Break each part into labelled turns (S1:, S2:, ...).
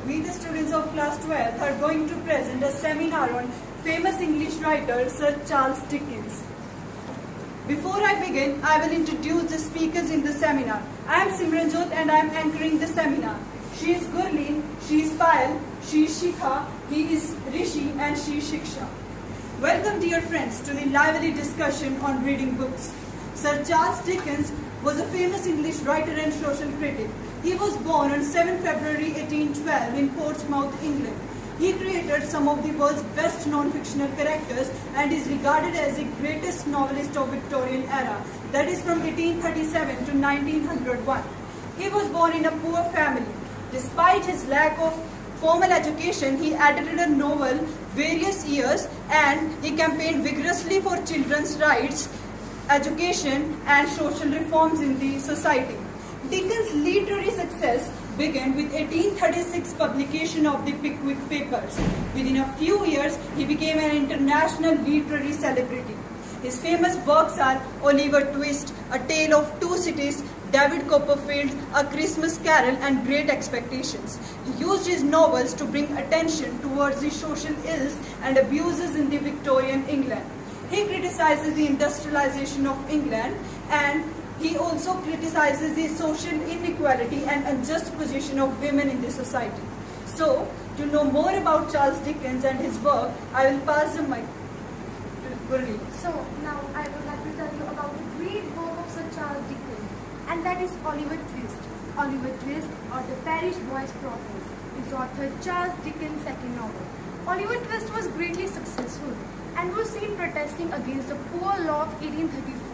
S1: we the students of class 12 are going to present a seminar on famous English writer Sir Charles Dickens. Before I begin, I will introduce the speakers in the seminar. I am Simranjot and I am anchoring the seminar. She is Gurleen, she is Payal, she is Shikha, he is Rishi and she is Shiksha. Welcome dear friends to the lively discussion on reading books. Sir Charles Dickens was a famous English writer and social critic. He was born on 7 February 1812 in Portsmouth, England. He created some of the world's best non-fictional characters and is regarded as the greatest novelist of Victorian era, that is from 1837 to 1901. He was born in a poor family. Despite his lack of formal education, he edited a novel various years and he campaigned vigorously for children's rights, education and social reforms in the society. Dickens' literary success began with 1836 publication of the Pickwick Papers. Within a few years, he became an international literary celebrity. His famous works are Oliver Twist, A Tale of Two Cities, David Copperfield, A Christmas Carol and Great Expectations. He used his novels to bring attention towards the social ills and abuses in the Victorian England. He criticizes the industrialization of England and he also criticizes the social inequality and unjust position of women in the society. So, to know more about Charles Dickens and his work, I will pass the mic to Gurleen.
S2: So, now I would like to tell you about the great work of Sir Charles Dickens, and that is Oliver Twist. Oliver Twist, or The Parish Boy's Progress, is author Charles Dickens' second novel. Oliver Twist was greatly successful and was seen protesting against the Poor Law of 1834.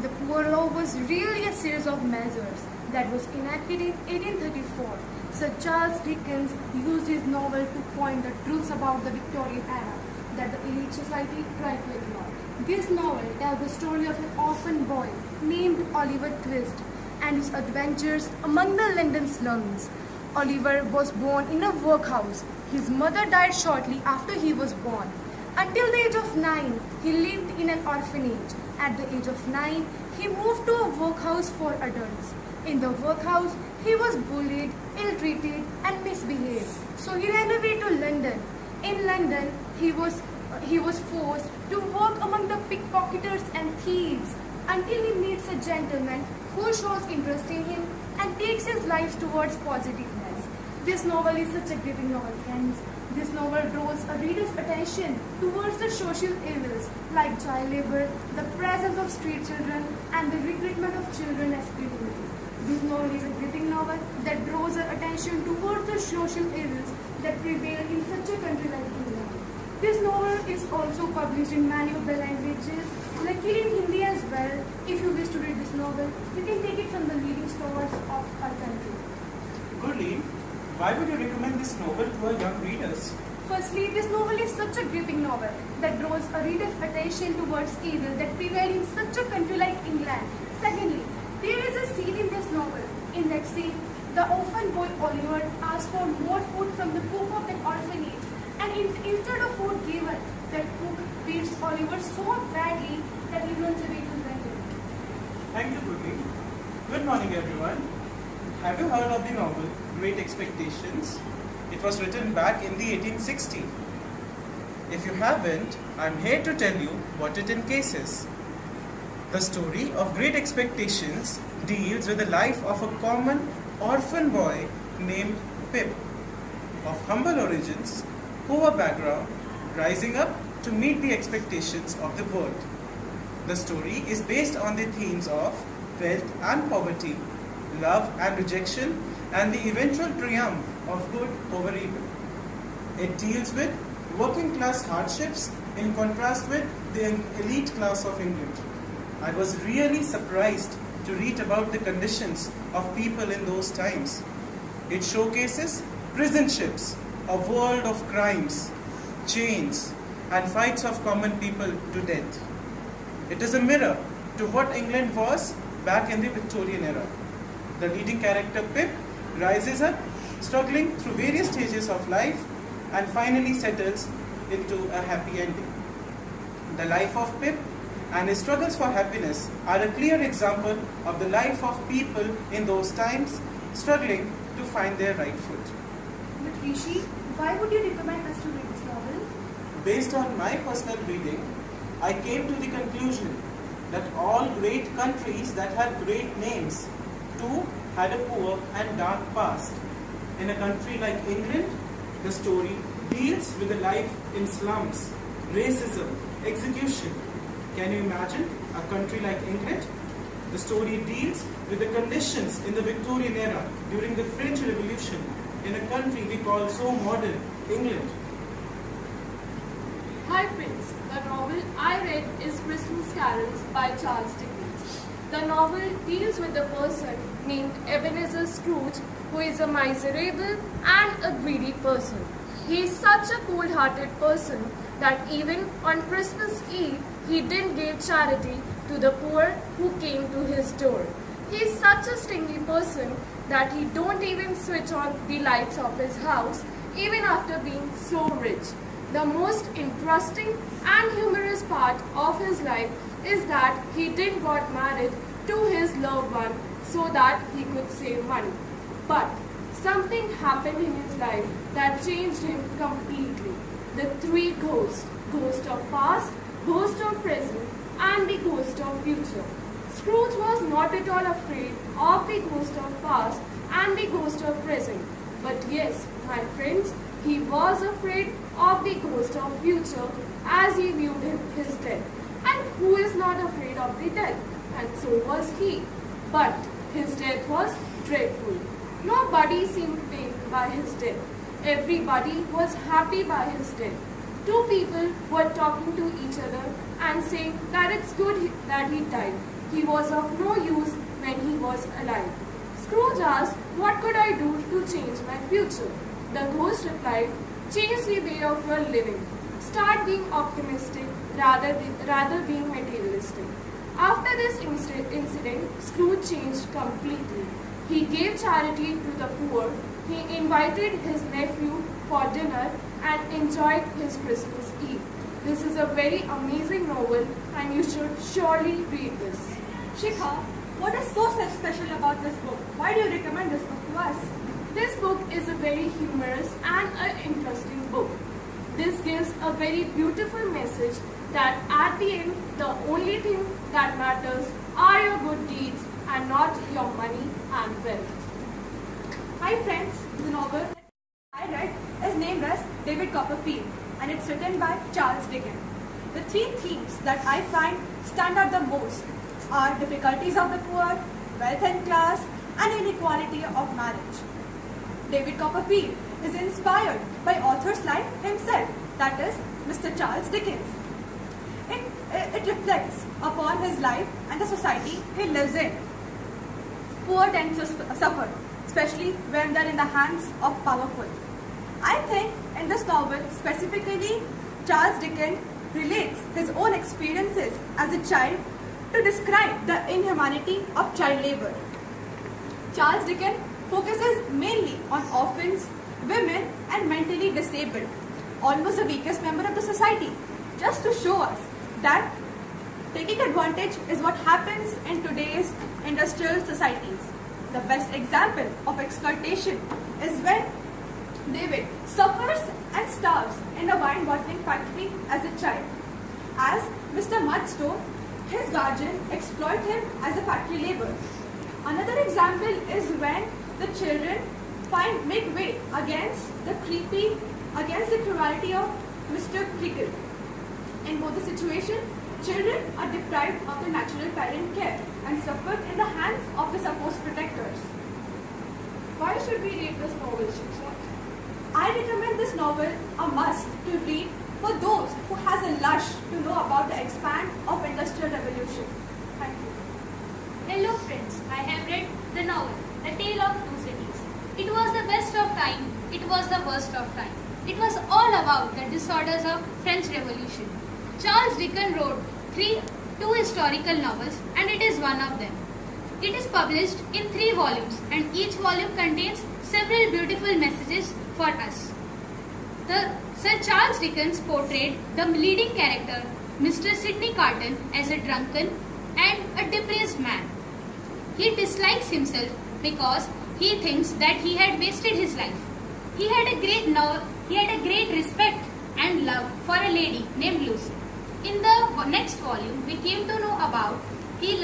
S2: The Poor Law was really a series of measures that was enacted in 1834. Sir Charles Dickens used his novel to point the truths about the Victorian era that the elite society tried to ignore. This novel tells the story of an orphan boy named Oliver Twist and his adventures among the London slums. Oliver was born in a workhouse. His mother died shortly after he was born. Until the age of 9, he lived in an orphanage. At the age of 9, he moved to a workhouse for adults. In the workhouse, he was bullied, ill-treated and misbehaved. So he ran away to London. In London, he was forced to work among the pickpocketers and thieves until he meets a gentleman who shows interest in him and takes his life towards positiveness. This novel is such a gripping novel, friends. This novel draws a reader's attention towards the social evils like child labor, the presence of street children, and the recruitment of children as criminals. This novel is a gripping novel that draws our attention towards the social evils that prevail in such a country like England. This novel is also published in many of the languages, luckily in Hindi as well. If you wish to read this novel, you can take it from the leading stores of our country.
S3: Gurleen, why would you recommend this novel to our young readers?
S2: Firstly, this novel is such a gripping novel that draws a reader's attention towards evil that prevail in such a country like England. Secondly, there is a scene in this novel. In that scene, the orphan boy Oliver asks for more food from the cook of that orphanage, and instead of food given, that cook beats Oliver so badly that he runs away to London.
S3: Thank you, Gurleen. Good morning, everyone. Have you heard of the novel Great Expectations? It was written back in the 1860s. If you haven't, I'm here to tell you what it encases. The story of Great Expectations deals with the life of a common orphan boy named Pip, of humble origins, poor background, rising up to meet the expectations of the world. The story is based on the themes of wealth and poverty, love and rejection, and the eventual triumph of good over evil. It deals with working class hardships in contrast with the elite class of England. I was really surprised to read about the conditions of people in those times. It showcases prison ships, a world of crimes, chains, and fights of common people to death. It is a mirror to what England was back in the Victorian era. The leading character Pip rises up, struggling through various stages of life and finally settles into a happy ending. The life of Pip and his struggles for happiness are a clear example of the life of people in those times struggling to find their right foot.
S2: But Rishi, why would you recommend us to read this novel?
S3: Based on my personal reading, I came to the conclusion that all great countries that have great names too had a poor and dark past. In a country like England, the story deals with the life in slums, racism, execution. Can you imagine a country like England? The story deals with the conditions in the Victorian era during the French Revolution in a country we call so modern, England.
S4: Hi friends, the novel I read is Christmas Carols by Charles Dickens. The novel deals with a person named Ebenezer Scrooge who is a miserable and a greedy person. He is such a cold-hearted person that even on Christmas Eve he didn't give charity to the poor who came to his door. He is such a stingy person that he don't even switch on the lights of his house even after being so rich. The most interesting and humorous part of his life is that he didn't got married to his loved one so that he could save money. But something happened in his life that changed him completely. The three ghosts, ghost of past, ghost of present, and the ghost of future. Scrooge was not at all afraid of the ghost of past and the ghost of present. But yes, my friends, he was afraid of the ghost of future as he viewed his death. And who is not afraid of the death? And so was he. But his death was dreadful. Nobody seemed pained by his death. Everybody was happy by his death. Two people were talking to each other and saying that it's good that he died. He was of no use when he was alive. Scrooge asked, what could I do to change my future? The ghost replied, change the way of your living. Start being optimistic rather being materialistic. After this incident, Scrooge changed completely. He gave charity to the poor. He invited his nephew for dinner and enjoyed his Christmas Eve. This is a very amazing novel and you should surely read this.
S1: Shikha, what is so special about this book? Why do you recommend this book to us?
S4: This book is a very humorous and an interesting book. This gives a very beautiful message that at the end, the only thing that matters are your good deeds and not your money and wealth.
S1: Hi friends, the novel I read is named as David Copperfield and it's written by Charles Dickens. The three themes that I find stand out the most are difficulties of the poor, wealth and class, and inequality of marriage. David Copperfield is inspired by author's life himself, that is, Mr. Charles Dickens. It reflects upon his life and the society he lives in. Poor tend to suffer, especially when they are in the hands of powerful. I think in this novel specifically, Charles Dickens relates his own experiences as a child to describe the inhumanity of child labor. Charles Dickens focuses mainly on orphans, women and mentally disabled, almost the weakest member of the society, just to show us that taking advantage is what happens in today's industrial societies. The best example of exploitation is when David suffers and starves in a wine bottling factory as a child. As Mr. Mudstone, his guardian exploits him as a factory laborer. Another example is when the children make way against the cruelty of Mr. Creakle. In both the situations, children are deprived of the natural parent care and suffer in the hands of the supposed protectors.
S4: Why should we read this novel, Shiksha?
S1: I recommend this novel a must to read for those who has a lush to know about the expand of Industrial Revolution. Thank you.
S5: Hello friends, I have read the novel, The Tale of Two Cities. It was the best of time, it was the worst of time. It was all about the disorders of French Revolution. Charles Dickens wrote two historical novels and it is one of them. It is published in 3 volumes and each volume contains several beautiful messages for us. Sir Charles Dickens portrayed the leading character, Mr. Sidney Carton, as a drunken and a depressed man. He dislikes himself because he thinks that he had wasted his life. He had a great respect and love for a lady named Lucy. In the next volume, we came to know about he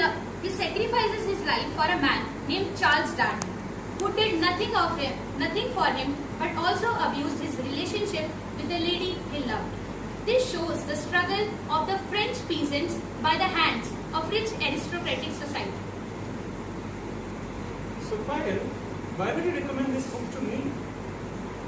S5: sacrifices his life for a man named Charles Darnley, who did nothing for him, but also abused his relationship with the lady he loved. This shows the struggle of the French peasants by the hands of rich aristocratic society.
S3: So Payal, why would you recommend this book to me?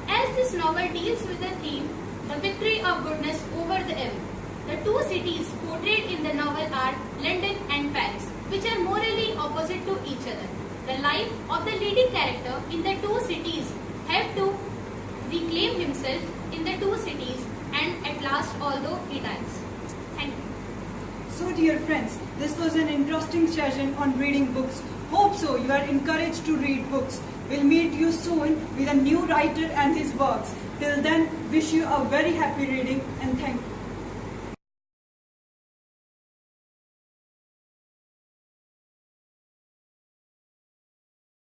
S5: As this novel deals with the theme, the victory of goodness over the evil, the two cities portrayed in the novel are London and Paris, which are morally opposite to each other. The life of the leading character in the two cities helped to reclaim himself in the two cities, and at last, although he dies. Thank you.
S1: So dear friends, this was an interesting session on reading books. Hope so you are encouraged to read books. We'll meet you soon with a new writer and his works. Till then, wish you a very happy reading and thank you.